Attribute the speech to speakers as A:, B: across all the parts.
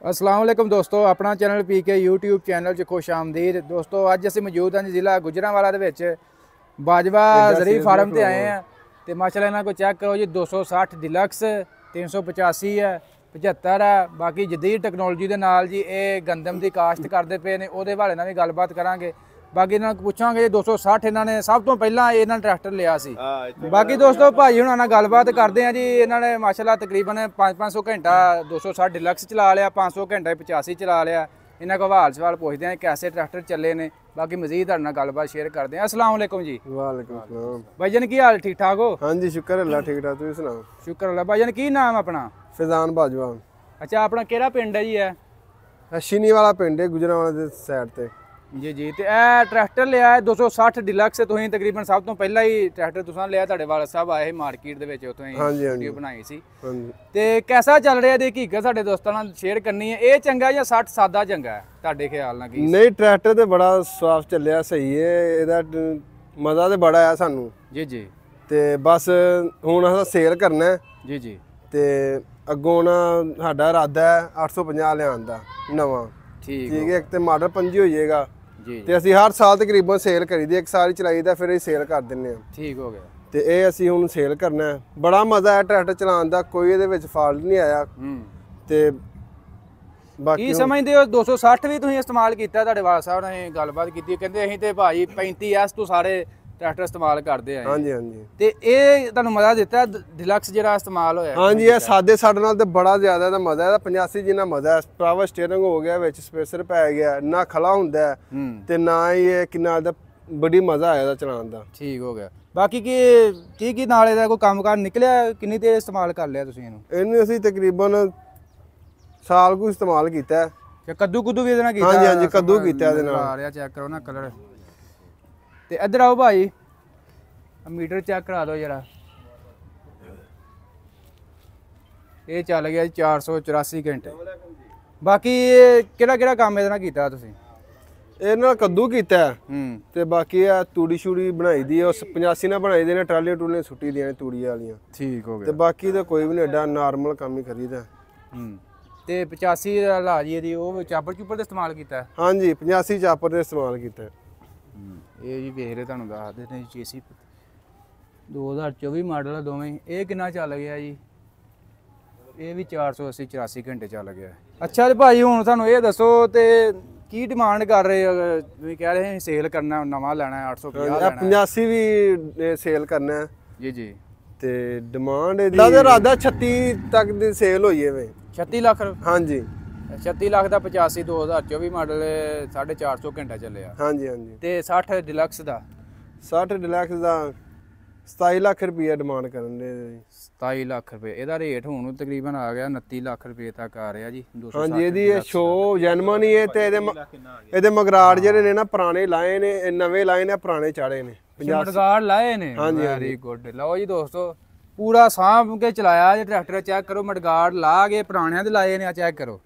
A: अस्सलाम वालेकुम दोस्तों, अपना चैनल पीके यूट्यूब चैनल 'ਚ खुश आमदीद। दोस्तों ਅੱਜ ਅਸੀਂ ਮੌਜੂਦ ਹਾਂ ਜ਼ਿਲ੍ਹਾ ਗੁਜਰਾਂਵਾਲਾ ਦੇ ਵਿੱਚ ਬਾਜਵਾ ਜ਼ਰੀ ਫਾਰਮ ਤੇ ਆਏ ਆ ਤੇ ਮਾਸ਼ਾਅੱਲਾ ਇਹਨਾਂ ਕੋ ਚੈੱਕ ਕਰੋ ਜੀ 260 ਡਿਲਕਸ 385 ਹੈ 75 ਹੈ। ਬਾਕੀ ਜਦੀਦ ਟੈਕਨੋਲੋਜੀ ਦੇ ਨਾਲ ਜੀ ਇਹ ਗੰਦਮ ਦੀ ਕਾਸ਼ਤ ਕਰਦੇ ਪਏ ਨੇ, ਉਹਦੇ ਹਵਾਲੇ ਨਾਲ ਵੀ ਗੱਲਬਾਤ ਕਰਾਂਗੇ। ਬਾਕੀ ਇਹਨਾਂ ਨੂੰ ਪੁੱਛਾਂਗੇ ਜੀ 260 ਇਹਨਾਂ ਨੇ ਸਭ ਤੋਂ ਪਹਿਲਾਂ ਇਹਨਾਂ ਨੇ ਟਰੈਕਟਰ ਲਿਆ ਸੀ। ਬਾਕੀ ਦੋਸਤੋ ਭਾਈ ਹੁਣਾਂ ਨਾਲ ਗੱਲਬਾਤ ਕਰਦੇ ਆ ਜੀ। ਇਹਨਾਂ ਨੇ ਮਾਸ਼ਾਅੱਲਾ ਤਕਰੀਬਨ 500 ਘੰਟਾ 260 ਡਿਲਕਸ ਚਲਾ ਲਿਆ, 500 ਘੰਟਾ 85 ਚਲਾ ਲਿਆ। ਇਹਨਾਂ ਕੋਲ ਹਵਾਲ ਸਵਾਲ ਪੁੱਛਦੇ ਆ ਕੈਸੇ ਟਰੈਕਟਰ ਚੱਲੇ ਨੇ। ਬਾਕੀ ਮਜ਼ੀਦ ਤੁਹਾਡੇ ਨਾਲ ਗੱਲਬਾਤ ਸ਼ੇਅਰ ਕਰਦੇ ਆ। अस्सलाम वालेकुम जी।
B: वालेकुम सलाम।
A: भाईजान की हाल ठीक ठाक हो?
B: हाँ जी शुक्र अल्लाह ठीक ठाक। तुम सुनाओ?
A: शुक्र अल्लाह। भाईजान की नाम अपना?
B: फैजान बाजवा।
A: अच्छा अपना केड़ा पिंड है जी? है
B: शीनी वाला पिंड है गुजरांवाला दे साइड ते।
A: जी जी। तो यह ट्रैक्टर लिया है 260 डिलक्स। तुसीं तकरीबन सब तो पहला ही ट्रैक्टर तुसां लिया, तुहाडे वाले साहब आए मार्केट दे विच, उत्थों ही वीडियो बनाई सी।
B: हाँ जी।
A: ते कैसा चल रहा है दी हकीकत साडे दोस्तां नाल शेयर करनी है। ये चंगा या 60 सादा चंगा है तुहाडे ख्याल नाल? की
B: नहीं ट्रैक्टर ते बड़ा साफ चलिया, सही है। ਇਹਦਾ मजा ते बड़ा आया सानू।
A: जी जी।
B: ते बस हुण असां सेल करना है।
A: जी जी।
B: ते ਅੱਗੋਂ ਨਾ ਸਾਡਾ ਇਰਾਦਾ ਹੈ 850 ਲਿਆਉਣ ਦਾ ਨਵਾਂ।
A: ठीक
B: ਠੀਕ ਹੈ। ਇੱਕ ਤੇ ਮਾਡਲ 25 ਹੋ ਜਾਏਗਾ
A: जी।
B: ਤੇ ਅਸੀਂ ਹਰ ਸਾਲ ਤਕਰੀਬਨ ਸੇਲ ਕਰੀਦੀ, ਇੱਕ ਸਾਲ ਹੀ ਚਲਾਈਦਾ ਫਿਰ ਅਸੀਂ ਸੇਲ ਕਰ ਦਿੰਨੇ ਆ।
A: ठीक हो गया।
B: ਤੇ ਇਹ ਅਸੀਂ ਹੁਣ ਸੇਲ ਕਰਨਾ ਹੈ। ਬੜਾ ਮਜ਼ਾ ਆਇਆ ਟਰੈਕਟਰ ਚਲਾਉਣ ਦਾ, ਕੋਈ ਇਹਦੇ ਵਿੱਚ ਫਾਲਟ ਨਹੀਂ ਆਇਆ। ਤੇ ਬਾਕੀ
A: ਕੀ ਸਮਝਦੇ ਹੋ 260 ਵੀ ਤੁਸੀਂ ਇਸਤੇਮਾਲ ਕੀਤਾ? ਤੁਹਾਡੇ ਵਾਲਾ ਸਾਹਿਬ ਨੇ ਗੱਲਬਾਤ ਕੀਤੀ, ਕਹਿੰਦੇ ਅਸੀਂ ਤੇ ਭਾਈ 35S ਤੋਂ ਸਾਰੇ ਟਰੈਕਟਰ ਇਸਤੇਮਾਲ ਕਰਦੇ ਆ।
B: ਹਾਂਜੀ ਹਾਂਜੀ।
A: ਤੇ ਇਹ ਤੁਹਾਨੂੰ ਮਜ਼ਾ ਦਿੱਤਾ ਡਿਲਕਸ ਜਿਹੜਾ ਇਸਤੇਮਾਲ ਹੋਇਆ?
B: ਹਾਂਜੀ ਇਹ ਸਾਦੇ ਸਾਡੇ ਨਾਲ ਤੇ ਬੜਾ ਜ਼ਿਆਦਾ ਦਾ ਮਜ਼ਾ ਹੈ। 85 ਜਿੰਨਾ ਮਜ਼ਾ ਹੈ। ਪਾਵਰ ਸਟੀਅਰਿੰਗ ਹੋ ਗਿਆ, ਵਿੱਚ ਸਪੇਸਰ ਪੈ ਗਿਆ, ਨਾ ਖਲਾ ਹੁੰਦਾ ਤੇ ਨਾ ਹੀ ਇਹ ਕਿੰਨਾ ਦਾ ਬੜੀ ਮਜ਼ਾ ਆਇਆ ਇਹਦਾ ਚਲਾਉਣ ਦਾ।
A: ਠੀਕ ਹੋ ਗਿਆ। ਬਾਕੀ ਕੀ ਨਾਲ ਇਹਦਾ ਕੋਈ ਕੰਮਕਾਰ ਨਿਕਲਿਆ? ਕਿੰਨੀ ਦੇਰ ਇਸਤੇਮਾਲ ਕਰ ਲਿਆ ਤੁਸੀਂ
B: ਇਹਨੂੰ ਅਸੀਂ ਤਕਰੀਬਨ ਸਾਲ ਕੁ ਇਸਤੇਮਾਲ ਕੀਤਾ ਹੈ।
A: ਕਿ ਕੱਦੂ ਵੀ ਇਹਦੇ ਨਾਲ ਕੀਤਾ?
B: ਹਾਂਜੀ ਹਾਂਜੀ ਕੱਦੂ ਕੀਤਾ ਇਹਦੇ ਨਾਲ।
A: ਆ ਰਿਹਾ ਚੈੱਕ ਕਰੋ ਨਾ ਕਲਰ। ਤੇ ਇੱਧਰ ਆਓ ਭਾਈ, ਮੀਟਰ ਚੈੱਕ ਕਰਾ ਦਿਓ ਜਰਾ। ਇਹ ਚੱਲ ਗਿਆ 484 ਘੰਟੇ। ਬਾਕੀ ਕਿਹੜਾ ਕੰਮ ਇਹਦੇ ਨਾਲ ਕੀਤਾ ਤੁਸੀਂ?
B: ਇਹ ਨਾਲ ਕੱਦੂ ਕੀਤਾ ਤੇ ਬਾਕੀ ਆ ਤੂੜੀ ਸ਼ੂੜੀ ਬਣਾਈ ਦੀ, ਉਸ 85 ਨਾਲ ਬਣਾਈ ਦੇ ਨੇ, ਟਰਾਲੀਆਂ ਟੂਲੀਆਂ ਸੁੱਟੀ ਦੀਆਂ ਨੇ ਤੂੜੀ ਵਾਲੀਆਂ।
A: ਠੀਕ ਹੋ ਗਿਆ।
B: ਤੇ ਬਾਕੀ ਤਾਂ ਕੋਈ ਵੀ ਨਹੀਂ, ਐਡਾ ਨਾਰਮਲ ਕੰਮ ਹੀ ਕਰੀਦਾ।
A: ਤੇ 85 ਦਾ ਲਾ ਜੀ ਇਹਦੀ ਉਹ ਚਾਪਰ ਚੂਪਰ ਦਾ ਇਸਤੇਮਾਲ ਕੀਤਾ?
B: ਹਾਂਜੀ 85 ਚਾਪਰ ਦਾ ਇਸਤੇਮਾਲ ਕੀਤਾ।
A: ਇਹ ਜੀ ਵੇਖ ਰਹੇ ਤੁਹਾਨੂੰ ਦੱਸਦੇ ਨੇ ਚੇਸੀ 2024 ਮਾਡਲ ਆ ਦੋਵੇਂ। ਇਹ ਕਿੰਨਾ ਚੱਲ ਗਿਆ ਜੀ? ਇਹ ਵੀ 480 84 ਘੰਟੇ ਚੱਲ ਗਿਆ। ਅੱਛਾ ਤੇ ਭਾਈ ਹੁਣ ਸਾਨੂੰ ਇਹ ਦੱਸੋ ਤੇ ਕੀ ਡਿਮਾਂਡ ਕਰ ਰਹੇ ਹੋ? ਤੁਸੀਂ ਕਹਿ ਰਹੇ ਸੀ ਸੇਲ ਕਰਨਾ, ਨਵਾਂ ਲੈਣਾ 850 ਲੈਣਾ।
B: 85 ਵੀ ਸੇਲ ਕਰਨਾ
A: ਜੀ ਜੀ।
B: ਤੇ ਡਿਮਾਂਡ ਇਹਦਾ ਤੇ ਇਰਾਦਾ 36 ਤੱਕ ਦੀ ਸੇਲ ਹੋਈ ਹੈ ਵੇ।
A: 36 ਲੱਖ?
B: ਹਾਂਜੀ
A: 36 ਲੱਖ ਦਾ 85 2024 ਮਾਡਲ 450 ਘੰਟਾ ਚੱਲਿਆ।
B: ਹਾਂਜੀ ਹਾਂਜੀ।
A: ਤੇ 60 ਡਿਲਕਸ ਦਾ?
B: 60 ਡਿਲੈਕਸ ਦਾ 27 ਲੱਖ ਰੁਪਏ ਡਿਮਾਂਡ ਕਰਨ ਦੇ।
A: 27 ਲੱਖ ਰੁਪਏ ਇਹਦਾ ਰੇਟ ਹੁਣ ਤਕਰੀਬਨ ਆ ਗਿਆ 29 ਲੱਖ ਰੁਪਏ ਤੱਕ ਆ ਰਿਹਾ ਜੀ।
B: ਹਾਂਜੀ ਇਹਦੀ ਇਹ ਸ਼ੋ ਜੈਨਮਨ ਹੀ ਹੈ ਤੇ ਇਹਦੇ ਮਗਰਾੜ ਜਿਹੜੇ ਨੇ ਨਾ ਪੁਰਾਣੇ ਲਾਏ ਨੇ, ਨਵੇਂ ਲਾਏ ਨੇ, ਪੁਰਾਣੇ ਚਾੜੇ ਨੇ।
A: ਮਡਗਾੜ ਲਾਏ ਨੇ? Very good. ਲਓ ਜੀ ਦੋਸਤੋ ਪੂਰਾ ਸਾਂਭ ਕੇ ਚਲਾਇਆ ਜੇ ਟਰੈਕਟਰ। ਚੈੱਕ ਕਰੋ ਮਡਗਾੜ ਲਾ ਕੇ ਪੁਰਾਣਿਆਂ ਦੇ ਲਾਏ ਨੇ। ਆ ਚੈੱਕ ਕਰੋ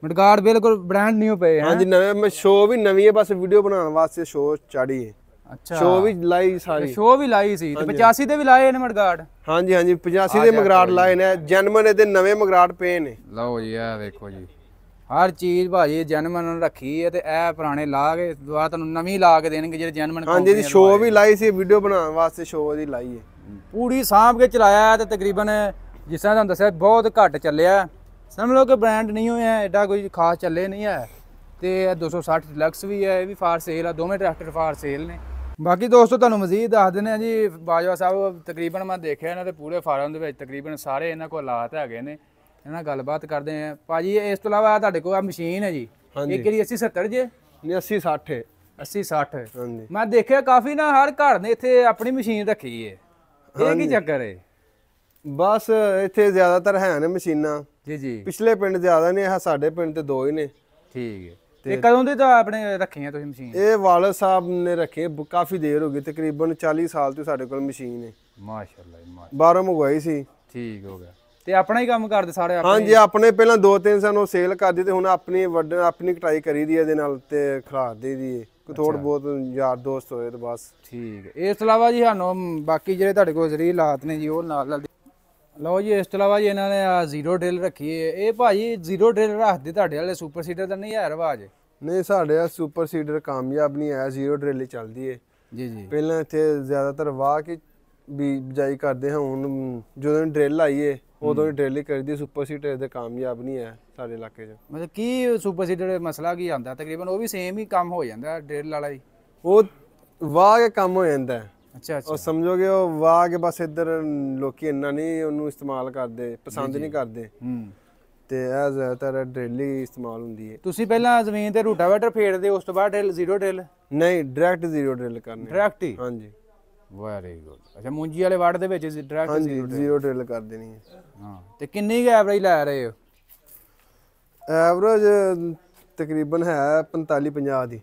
A: ਮਡਗਾੜ ਬਿਲਕੁਲ ਬ੍ਰਾਂਡ ਨਿਊ ਪਏ।
B: ਹਾਂਜੀ ਨਵੇਂ ਸ਼ੋ ਵੀ ਨਵੀਂ ਹੈ, ਬਸ ਵੀਡੀਓ ਬਣਾਉਣ ਵਾਸਤੇ ਸ਼ੋ ਚਾੜੀ ਹੈ।
A: ਅੱਛਾ
B: ਸ਼ੋ ਵੀ ਲਾਈ ਸਾਰੀ?
A: ਸ਼ੋ ਵੀ ਲਾਈ ਸੀ ਤੇ 85 ਦੇ ਵੀ ਲਾਏ ਨੇ ਮਡਗਾੜ?
B: ਹਾਂਜੀ ਹਾਂਜੀ 85 ਦੇ ਮਗਰਾੜ ਲਾਏ ਨੇ, ਜੈਨਮਨ ਇਹਦੇ ਨਵੇਂ ਮਗਰਾੜ ਪਏ ਨੇ।
A: ਲਓ ਜੀ ਇਹ ਵੇਖੋ ਜੀ ਹਰ ਚੀਜ਼ ਭਾਜੀ ਜੈਨਮਨ ਰੱਖੀ ਹੈ ਤੇ ਇਹ ਪੁਰਾਣੇ ਲਾ ਕੇ ਦੁਬਾਰਾ ਤੁਹਾਨੂੰ ਨਵੀਂ ਲਾ ਕੇ ਦੇਣਗੇ ਜਿਹੜੇ ਜੈਨਮਨ।
B: ਹਾਂਜੀ ਇਹਦੀ ਸ਼ੋ ਵੀ ਲਾਈ ਸੀ, ਵੀਡੀਓ ਬਣਾਉਣ ਵਾਸਤੇ ਸ਼ੋ ਦੀ ਲਾਈ ਹੈ।
A: ਪੂਰੀ ਸਾਂਭ ਕੇ ਚਲਾਇਆ ਤੇ ਤਕਰੀਬਨ ਜਿਸ ਤਰ੍ਹਾਂ ਤੁਹਾਨੂੰ ਦੱਸਿਆ ਬਹੁਤ ਘੱਟ ਚੱਲਿਆ। ਸਮਝ ਲਓ ਕਿ ਬ੍ਰਾਂਡ ਨਹੀਂ ਹੋਇਆ, ਐਡਾ ਕੋਈ ਖਾਸ ਚੱਲੇ ਨਹੀਂ ਹੈ। ਤੇ 260 ਡਿਲਕਸ ਵੀ ਹੈ, ਇਹ ਵੀ ਫਾਰ ਸੇਲ ਆ। ਦੋਵੇਂ ਟਰੈਕਟਰ ਫਾਰ ਸੇਲ ਨੇ। ਬਾਕੀ ਦੋਸਤੋ ਤੁਹਾਨੂੰ ਮਜ਼ੀਦ ਦੱਸ ਦਿੰਦੇ ਆ ਜੀ। ਬਾਜਵਾ ਸਾਹਿਬ ਤਕਰੀਬਨ ਮੈਂ ਦੇਖਿਆ ਇਹਨਾਂ ਦੇ ਪੂਰੇ ਫਾਰਮ ਦੇ ਵਿੱਚ ਤਕਰੀਬਨ ਸਾਰੇ ਇਹਨਾਂ ਕੋਲ ਹਾਲਾਤ ਹੈਗੇ ਨੇ। ਇਹਨਾਂ ਨਾਲ ਗੱਲਬਾਤ ਕਰਦੇ ਆ। ਭਾਜੀ ਇਸ ਤੋਂ ਇਲਾਵਾ ਤੁਹਾਡੇ ਕੋਲ ਆ ਮਸ਼ੀਨ ਹੈ ਜੀ, ਇਹ ਕਿਹੜੀ 80 70 ਜੇ?
B: ਨਹੀਂ 80 60
A: 80 60।
B: ਹਾਂਜੀ
A: ਮੈਂ ਦੇਖਿਆ ਕਾਫੀ ਨਾ ਹਰ ਘਰ ਨੇ ਇੱਥੇ ਆਪਣੀ ਮਸ਼ੀਨ ਰੱਖੀ ਹੈ। ਇਹ ਕੀ ਚੱਕਰ ਹੈ?
B: ਬਸ ਇੱਥੇ ਜ਼ਿਆਦਾਤਰ ਹੈ ਨੇ ਮਸ਼ੀਨਾਂ।
A: ਜੀ ਜੀ।
B: ਪਿਛਲੇ ਪਿੰਡ ਜ਼ਿਆਦਾ ਨੇ, ਇਹ ਸਾਡੇ ਪਿੰਡ ਤੇ ਦੋ ਹੀ ਨੇ।
A: ਠੀਕ ਹੈ। ਤੇ ਕਦੋਂ ਦੀ ਤਾਂ ਆਪਣੇ ਰੱਖੀਆਂ ਤੁਸੀਂ ਮਸ਼ੀਨ? ਇਹ
B: ਵਾਲਦ ਸਾਹਿਬ ਨੇ ਰੱਖੇ, ਕਾਫੀ ਦੇਰ ਹੋ ਗਈ, ਤਕਰੀਬਨ 40 ਸਾਲ ਤੋਂ ਸਾਡੇ ਕੋਲ ਮਸ਼ੀਨ ਹੈ।
A: ਮਾਸ਼ਾਅੱਲਾ ਮਾਸ਼ਾਅੱਲਾ।
B: ਬਾਹਰੋਂ ਮੰਗਵਾਈ ਸੀ।
A: ਠੀਕ ਹੋ ਗਿਆ। ਤੇ ਆਪਣਾ ਹੀ ਕੰਮ ਕਰਦੇ ਸਾਰੇ?
B: ਹਾਂਜੀ ਆਪਣੇ ਪਹਿਲਾਂ 2-3 ਸਾਨੂੰ ਸੇਲ ਕਰਦੀ ਤੇ ਹੁਣ ਆਪਣੀ ਕਟਾਈ ਕਰੀ ਦੀ ਇਹਦੇ ਨਾਲ ਤੇ ਖਿਲਾਰ ਦੇ ਦੀ ਥੋੜਾ ਬਹੁਤ ਯਾਰ ਦੋਸਤ ਹੋਏ ਤੇ ਬਸ।
A: ਠੀਕ ਹੈ। ਇਸ ਤੋਂ ਇਲਾਵਾ ਜੀ ਸਾਨੂੰ ਬਾਕੀ ਜਿਹੜੇ ਤੁਹਾਡੇ ਕੋਲ ਜ਼ਰੀ ਹਾਲਾਤ ਨੇ ਜੀ ਉਹ ਨਾਲ ਲਓ ਜੀ ਇਸ ਤੋਂ ਇਲਾਵਾ ਜੀ ਇਹਨਾਂ ਨੇ ਆ ਜ਼ੀਰੋ ਡਰਿਲ ਰੱਖੀ ਹੈ। ਇਹ ਭਾਜੀ ਜ਼ੀਰੋ ਡਰਿਲ ਰੱਖਦੇ ਤੁਹਾਡੇ ਵਾਲੇ ਸੁਪਰ ਸੀਡਰ ਦਾ ਨਹੀਂ ਹੈ ਰਿਵਾਜ?
B: ਨਹੀਂ ਸਾਡੇ ਆ ਸੁਪਰ ਸੀਡਰ ਕਾਮਯਾਬ ਨਹੀਂ ਆਇਆ, ਜ਼ੀਰੋ ਡਰਿਲ ਹੀ ਚੱਲਦੀ ਏ।
A: ਜੀ ਜੀ।
B: ਪਹਿਲਾਂ ਇੱਥੇ ਜ਼ਿਆਦਾਤਰ ਵਾਹ ਕੇ ਵੀ ਬਿਜਾਈ ਕਰਦੇ ਹਾਂ, ਹੁਣ ਜਦੋਂ ਡਰਿਲ ਆਈਏ ਉਦੋਂ ਹੀ ਡਰਿਲ ਹੀ ਕਰਦੀ। ਸੁਪਰ ਸੀਡਰ ਦੇ ਕਾਮਯਾਬ ਨਹੀਂ ਹੈ ਸਾਡੇ ਇਲਾਕੇ 'ਚ।
A: ਮਤਲਬ ਕੀ ਸੁਪਰ ਸੀਡਰ ਦਾ ਮਸਲਾ ਕੀ ਆਉਂਦਾ? ਤਕਰੀਬਨ ਉਹ ਵੀ ਸੇਮ ਹੀ ਕੰਮ ਹੋ ਜਾਂਦਾ ਡਰਿਲ ਵਾਲਾ ਹੀ?
B: ਉਹ ਵਾਹ ਕੇ ਕੰਮ ਹੋ ਜਾਂਦਾ ਹੈ।
A: ਅੱਛਾ ਅੱਛਾ।
B: ਉਹ ਸਮਝੋਗੇ ਉਹ ਵਾਹ ਕੇ ਬਸ ਇੱਧਰ ਲੋਕੀ ਇੰਨਾ ਨਹੀਂ ਉਹਨੂੰ ਇਸਤੇਮਾਲ ਕਰਦੇ, ਪਸੰਦ ਨਹੀਂ ਕਰਦੇ, ਤੇ ਇਹ ਜ਼ਿਆਦਾਤਰ ਡਰਿਲ ਹੀ ਇਸਤੇਮਾਲ ਹੁੰਦੀ ਹੈ।
A: ਤੁਸੀਂ ਪਹਿਲਾਂ ਜ਼ਮੀਨ ਤੇ ਰੂਟਾਵੇਟਰ ਫੇਰਦੇ ਉਸ ਤੋਂ ਬਾਅਦ ਡਰਿਲ ਜ਼ੀਰੋ ਡਰਿਲ?
B: ਨਹੀਂ ਡਾਇਰੈਕਟ ਜ਼ੀਰੋ ਡਰਿਲ ਕਰਨੀ।
A: ਡਾਇਰੈਕਟ ਹੀ?
B: ਹਾਂਜੀ।
A: Very good. ਅੱਛਾ ਮੂੰਜੀ ਵਾਲੇ ਵਾੜ ਦੇ ਵਿੱਚ ਡਾਇਰੈਕਟ
B: ਹਾਂਜੀ ਜ਼ੀਰੋ ਡਰਿਲ ਕਰ ਦੇਣੀ ਹੈ।
A: ਹਾਂ ਤੇ ਕਿੰਨੀ ਕੁ ਐਵਰੇਜ ਲੈ ਰਹੇ ਹੋ?
B: ਐਵਰੇਜ ਤਕਰੀਬਨ ਹੈ 45-50 ਦੀ।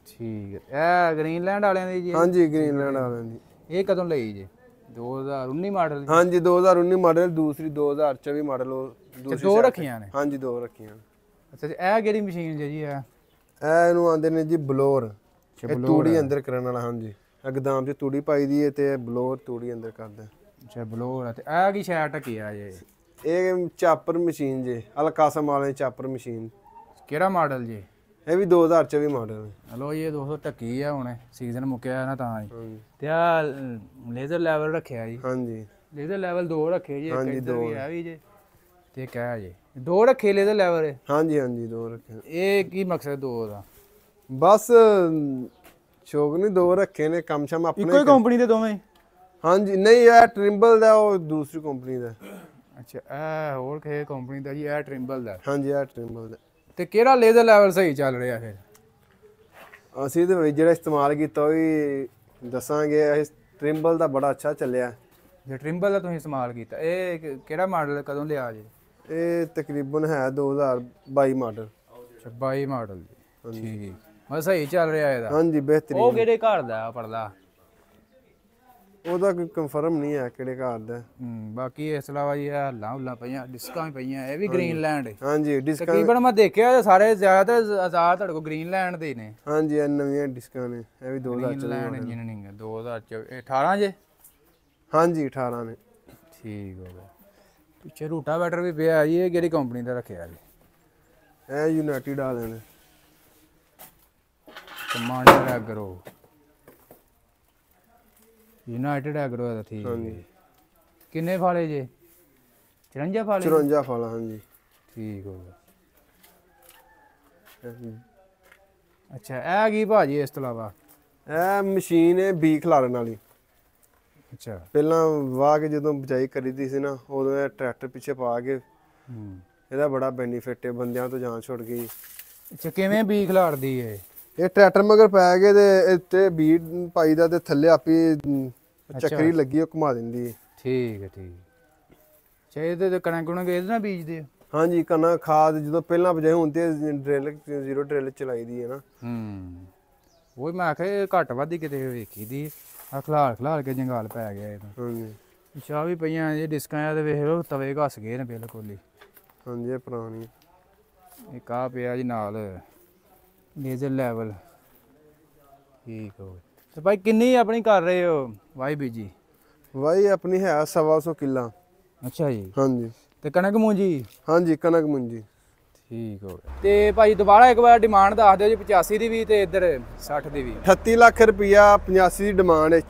A: ਠੀਕ ਹੈ। ਇਹ ਗ੍ਰੀਨਲੈਂਡ ਵਾਲਿਆਂ ਦੀ ਜੀ?
B: ਹਾਂਜੀ ਗ੍ਰੀਨਲੈਂਡ ਵਾਲਿਆਂ ਦੀ।
A: ਇਹ ਕਦੋਂ ਲਈ ਜੀ? 2019 ਮਾਡਲ?
B: ਹਾਂਜੀ 2019 ਮਾਡਲ, ਦੂਸਰੀ 2024 ਮਾਡਲ। ਉਹ ਦੂਸਰੀ
A: ਦੋ ਰੱਖੀਆਂ ਨੇ?
B: ਹਾਂਜੀ ਦੋ ਰੱਖੀਆਂ।
A: ਅੱਛਾ ਇਹ ਕਿਹੜੀ ਮਸ਼ੀਨ ਜੀ?
B: ਇਹ ਇਹਨੂੰ ਆਂਦੇ ਨੇ ਜੀ ਬਲੋਰ। ਇਹ ਤੂੜੀ ਅੰਦਰ ਕਰਨ ਵਾਲਾ। ਹਾਂਜੀ ਗਦਾਮ 'ਚ ਤੂੜੀ ਪਾਈ ਦੀ ਹੈ ਤੇ ਬਲੋਰ ਤੂੜੀ ਅੰਦਰ ਕਰਦਾ।
A: ਅੱਛਾ ਬਲੋਰ। ਤੇ ਇਹ ਕੀ ਸ਼ਾਇਦ ਟਕੀ ਆ ਜੀ?
B: ਇਹ ਚਾਪਰ ਮਸ਼ੀਨ ਜੀ, ਅਲਕਾਸਮ ਵਾਲੇ ਚਾਪਰ ਮਸ਼ੀਨ।
A: ਕਿਹੜਾ ਮਾਡਲ ਜੀ?
B: ਇਹ ਵੀ 2024 ਮਾਡਲ ਹੈ।
A: ਹਲੋ ਇਹ 200 ਟੱਕੀ ਆ ਹੁਣ ਸੀਜ਼ਨ ਮੁੱਕਿਆ ਨਾ ਤਾਂ ਜੀ। ਤੇ ਆ ਲੇਜ਼ਰ ਲੈਵਲ ਰੱਖਿਆ ਜੀ?
B: ਹਾਂਜੀ
A: ਲੇਜ਼ਰ ਲੈਵਲ 2 ਰੱਖੇ ਜੀ, ਇੱਕ ਇੱਧਰ ਵੀ ਹੈ ਵੀ ਜੀ ਤੇ ਕਹਿ ਜੀ 2 ਰੱਖੇ ਲੇਜ਼ਰ ਲੈਵਲ?
B: ਹਾਂਜੀ ਹਾਂਜੀ 2 ਰੱਖੇ।
A: ਇਹ ਕੀ ਮਕਸਦ 2 ਦਾ?
B: ਬਸ ਸ਼ੌਕ ਨਹੀਂ, 2 ਰੱਖੇ ਨੇ, ਕੰਮ ਸ਼ਮ ਆਪਣੇ।
A: ਇੱਕੋ ਹੀ ਕੰਪਨੀ ਦੇ ਦੋਵੇਂ?
B: ਹਾਂਜੀ ਨਹੀਂ ਇਹ ਟ੍ਰਿੰਬਲ ਦਾ, ਉਹ ਦੂਸਰੀ ਕੰਪਨੀ ਦਾ।
A: ਅੱਛਾ ਇਹ ਹੋਰ ਕਿਸੇ ਕੰਪਨੀ ਦਾ ਜੀ? ਇਹ ਟ੍ਰਿੰਬਲ ਦਾ?
B: ਹਾਂਜੀ ਇਹ ਟ੍ਰਿੰਬਲ ਦਾ।
A: ਤੇ ਕਿਹੜਾ ਲੇਜ਼ਰ ਲੈਵਲ ਸਹੀ ਚੱਲ ਰਿਹਾ ਫਿਰ?
B: ਅਸੀਂ ਤੇ ਵੀ ਜਿਹੜਾ ਇਸਤੇਮਾਲ ਕੀਤਾ ਉਹ ਵੀ ਦੱਸਾਂਗੇ। ਇਹ ਟ੍ਰਿੰਬਲ ਦਾ ਬੜਾ ਅੱਛਾ ਚੱਲਿਆ।
A: ਜੇ ਟ੍ਰਿੰਬਲ ਦਾ ਤੁਸੀਂ ਇਸਤੇਮਾਲ ਕੀਤਾ, ਇਹ ਕਿਹੜਾ ਮਾਡਲ ਕਦੋਂ ਲਿਆ ਜੀ?
B: ਇਹ ਤਕਰੀਬਨ ਹੈ 2022 ਮਾਡਲ।
A: ਅੱਛਾ 22 ਮਾਡਲ ਜੀ। ਠੀਕ ਮੈਂ ਸਹੀ ਚੱਲ ਰਿਹਾ ਇਹਦਾ?
B: ਹਾਂਜੀ ਬਿਹਤਰੀਨ।
A: ਉਹ ਕਿਹੜੇ ਘਰ ਦਾ ਪਰਲਾ?
B: ਉਹਦਾ ਕੋਈ ਕਨਫਰਮ ਨਹੀਂ ਹੈ ਕਿਹੜੇ ਘਰ ਦਾ।
A: ਬਾਕੀ ਇਸ ਇਲਾਵਾ ਜੀ ਹੱਲਾਂ ਹੁੱਲਾਂ ਪਈਆਂ, ਡਿਸਕਾਂ ਵੀ ਪਈਆਂ। ਇਹ ਵੀ ਗ੍ਰੀਨਲੈਂਡ?
B: ਹਾਂਜੀ ਡਿਸਕਾਂ
A: ਤਕਰੀਬਨ ਮੈਂ ਦੇਖਿਆ ਸਾਰੇ ਜ਼ਿਆਦਾਤਰ ਆਜ਼ਾਦ ਤੁਹਾਡੇ ਕੋਲ ਗ੍ਰੀਨਲੈਂਡ ਦੇ ਨੇ।
B: ਹਾਂਜੀ ਇਹ ਨਵੀਆਂ ਡਿਸਕਾਂ ਨੇ। ਇਹ ਵੀ 2024
A: ਗ੍ਰੀਨਲੈਂਡ ਇੰਜੀਨੀਅਰਿੰਗ 2024 18 ਜੇ?
B: ਹਾਂਜੀ 18 ਨੇ।
A: ਠੀਕ ਹੋ ਗਿਆ। ਪਿੱਛੇ ਰੂਟਾਵੇਟਰ ਵੀ ਪਿਆ ਜੀ। ਇਹ ਕਿਹੜੀ ਕੰਪਨੀ ਦਾ ਰੱਖਿਆ ਜੀ?
B: ਇਹ ਯੂਨਾਈਟਿਡ ਵਾਲਿਆਂ ਨੇ।
A: Commander agro. ਯੂਨਾਈਟਿਡ ਐਗਰੋ ਦਾ? ਠੀਕ ਹੈ। ਕਿੰਨੇ ਫਾਲੇ ਜੇ? 54 ਫਾਲੇ?
B: 54 ਫਾਲਾ। ਹਾਂਜੀ
A: ਠੀਕ ਹੋ ਗਿਆ। ਅੱਛਾ ਇਹ ਕੀ ਭਾਜੀ ਇਸ ਤੋਂ ਇਲਾਵਾ?
B: ਇਹ ਮਸ਼ੀਨ ਹੈ ਬੀ ਖਿਲਾਰਨ ਵਾਲੀ।
A: ਅੱਛਾ
B: ਪਹਿਲਾਂ ਵਾਹ ਕੇ ਜਦੋਂ ਬਿਜਾਈ ਕਰੀਦੀ ਸੀ ਨਾ, ਉਦੋਂ ਇਹ ਟਰੈਕਟਰ ਪਿੱਛੇ ਪਾ ਕੇ ਇਹਦਾ ਬੜਾ ਬੈਨੀਫਿਟ ਹੈ, ਬੰਦਿਆਂ ਤੋਂ ਜਾਨ ਛੁੱਟ ਗਈ।
A: ਅੱਛਾ ਕਿਵੇਂ ਬੀ ਖਿਲਾਰਦੀ ਹੈ?
B: ਇਹ ਟਰੈਕਟਰ ਮਗਰ ਪੈ ਕੇ ਤੇ ਇੱਥੇ ਬੀਟ ਪਾਈ ਦਾ ਤੇ ਥੱਲੇ ਆਪੀ ਚੱਕਰੀ ਲੱਗੀ ਉਹ ਘੁਮਾ ਦਿੰਦੀ ਹੈ।
A: ਠੀਕ ਹੈ ਠੀਕ। ਅੱਛਾ ਇਹਦੇ ਤੇ ਕਣਕ ਕੁਣਕ ਇਹਦੇ ਨਾਲ ਬੀਜਦੇ?
B: ਹਾਂਜੀ ਕਣਕ ਖਾਦ ਜਦੋਂ ਪਹਿਲਾਂ ਬਜਾਈ ਹੁਣ ਤੇ ਡਰਿਲ ਜ਼ੀਰੋ ਡਰਿਲ ਚਲਾਈ ਦੀ ਹੈ ਨਾ।
A: ਉਹ ਮੈਂ ਆਖਿਆ ਘੱਟ ਵੱਧ ਹੀ ਕਿਤੇ ਵੇਖੀ ਦੀ ਆ ਖਲਾਰ ਕੇ ਜੰਗਾਲ ਪੈ ਗਿਆ ਇਹ ਤਾਂ।
B: ਹਾਂਜੀ
A: ਚਾਹ ਵੀ ਪਈਆਂ ਇਹ ਡਿਸਕਾਂ ਦੇ ਵੇਖ ਲਓ, ਤਵੇ ਘਸ ਗਏ ਨੇ ਬਿਲਕੁਲ ਹੀ।
B: ਹਾਂਜੀ ਇਹ ਪੁਰਾਣੀ।
A: ਇੱਕ ਆ ਪਿਆ ਜੀ ਨਾਲ ਲੇਜ਼ਰ ਲੈਵਲ। ਠੀਕ ਹੋ ਗਿਆ। ਤੇ ਭਾਈ ਕਿੰਨੀ ਆਪਣੀ ਕਰ ਰਹੇ ਹੋ ਵਾਈ ਬੀਜੀ?
B: ਵਾਈ ਆਪਣੀ ਹੈ 125 ਕਿੱਲਾ।
A: ਅੱਛਾ ਜੀ।
B: ਹਾਂਜੀ
A: ਤੇ ਕਣਕ ਮੂੰਜੀ?
B: ਹਾਂਜੀ ਕਣਕ ਮੁੰਜੀ।
A: ਠੀਕ ਹੋ ਗਿਆ। ਤੇ ਭਾਈ ਦੁਬਾਰਾ ਇੱਕ ਵਾਰ ਡਿਮਾਂਡ ਦੱਸ ਦਿਓ ਜੀ 85 ਦੀ ਵੀ ਤੇ ਇੱਧਰ 60 ਦੀ ਵੀ।
B: 38 ਲੱਖ ਰੁਪਇਆ 85 ਦੀ ਡਿਮਾਂਡ ਹੈ।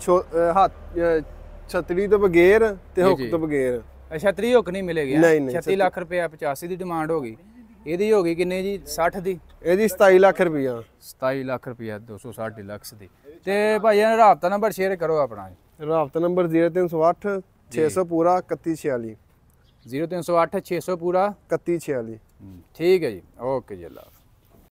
B: ਛਤਰੀ ਤੋਂ ਬਗੈਰ ਤੇ ਹੁੱਕ ਤੋਂ ਬਗੈਰ।
A: ਛਤਰੀ ਹੁੱਕ ਨਹੀਂ ਮਿਲੇਗੀ?
B: ਨਹੀਂ ਨਹੀਂ
A: 36 ਲੱਖ ਰੁਪਇਆ 85 ਦੀ ਡਿਮਾਂਡ ਹੋ ਗਈ। ਇਹਦੀ ਹੋ ਗਈ ਕਿੰਨੇ ਜੀ? 60 ਦੀ?
B: ਇਹਦੀ 27 ਲੱਖ ਰੁਪਇਆ।
A: 27 ਲੱਖ ਰੁਪਇਆ 260 ਡਿਲਕਸ ਦੀ। ਤੇ ਭਾਈ ਇਹਨਾਂ ਰਾਬਤਾ ਨੰਬਰ ਸ਼ੇਅਰ ਕਰੋ ਆਪਣਾ।
B: ਰਾਬਤਾ ਨੰਬਰ 0308 600 ਪੂਰਾ 3146।
A: 0308 600 ਪੂਰਾ
B: 3146।
A: ਠੀਕ ਹੈ ਜੀ। ਓਕੇ ਜੀ। ਅੱਲਾ।